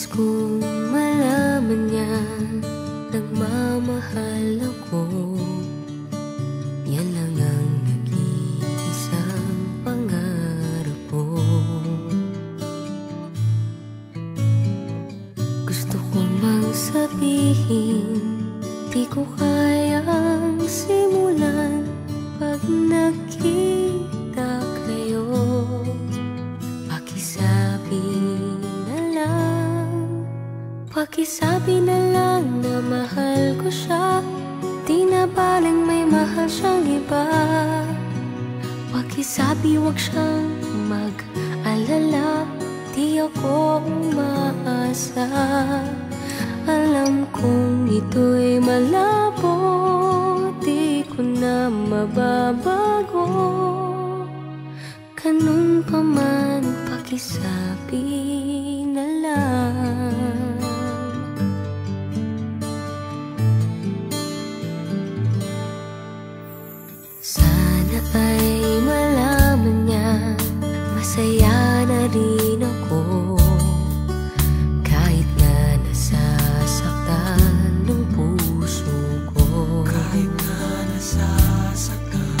kong malaman niya nagmamahal ako. Yan lang ang nag-iisang pangarap ko. Gusto ko mang sabihin, di ko kayang simulan pag nakita kayo. Pakisabi na lang na mahal ko siya, di na baling may mahal siyang iba. Pakisabi wag siyang mag-alala, di ako umaasa. Alam kong ito'y malabo, di ko na mababago. Ganun pa man, pakisabi na lang. Sana ay malaman niya, masaya na rin ako. Kahit na nasasaktan ng puso ko, kahit na nasasaktan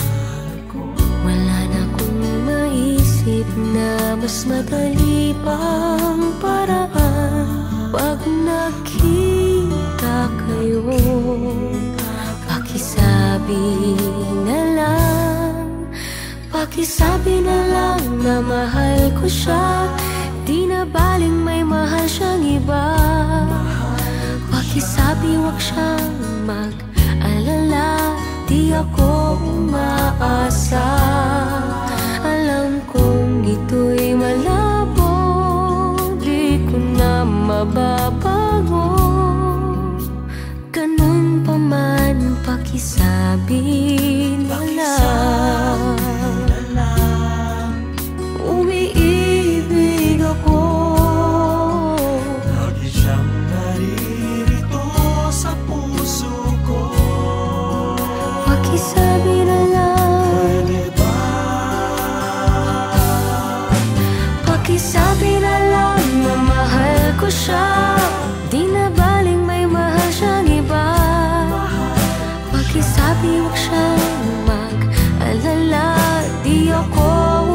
ko, wala na akong maisip na mas madali pang paraan. Pag nakita kayo, pakisabi na lang, pakisabi na lang na mahal ko siya, di na baling may mahal siyang iba. Pakisabi wag siyang mag-alala, di ako umaasa. Alam kong ito'y malabo, di ko na mababago. Ganun pa man, pakisabi na lang. Umiibig ako, lagi siyang naririto sa puso ko. Pakisabi na lang, Pwede ba? pakisabi na lang na mahal ko siya, di na baling may mahal siyang iba. Pakisabi wag siyang mag-alala, di ako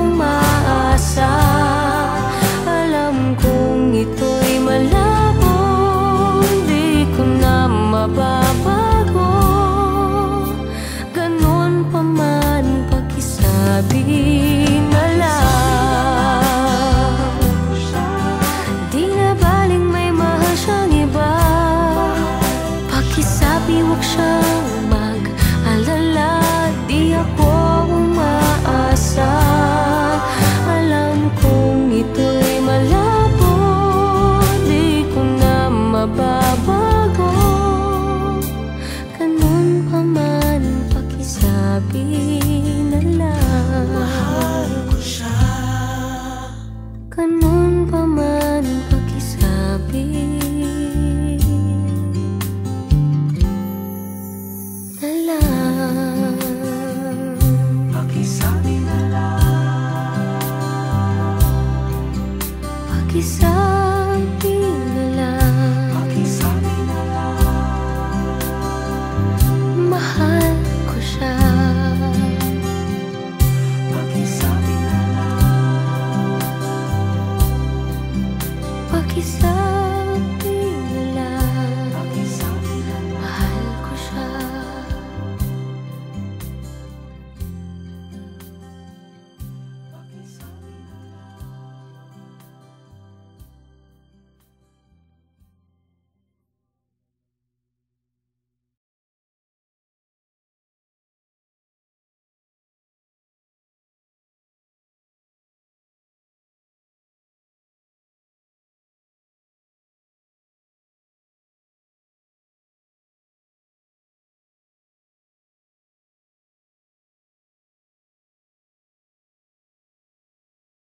umaasa. Alam kong ito'y malabo, di ko na mababago. Ganun pa man, pakisabi na lang. Di na baling may mahal siyang iba. Pakisabi wag siyang mag-alala, di ako umaasa. Alam kong ito'y malabo, di ko na mababago. Ganun pa man, pakisabi na lang. Mahal ko siya. Ganun pa man, pakisabi na lang. Pakisabi na lang. Pakisabi na lang. Pakisabi na lang. Mahal ko siya. Pakisabi na lang. Pakisabi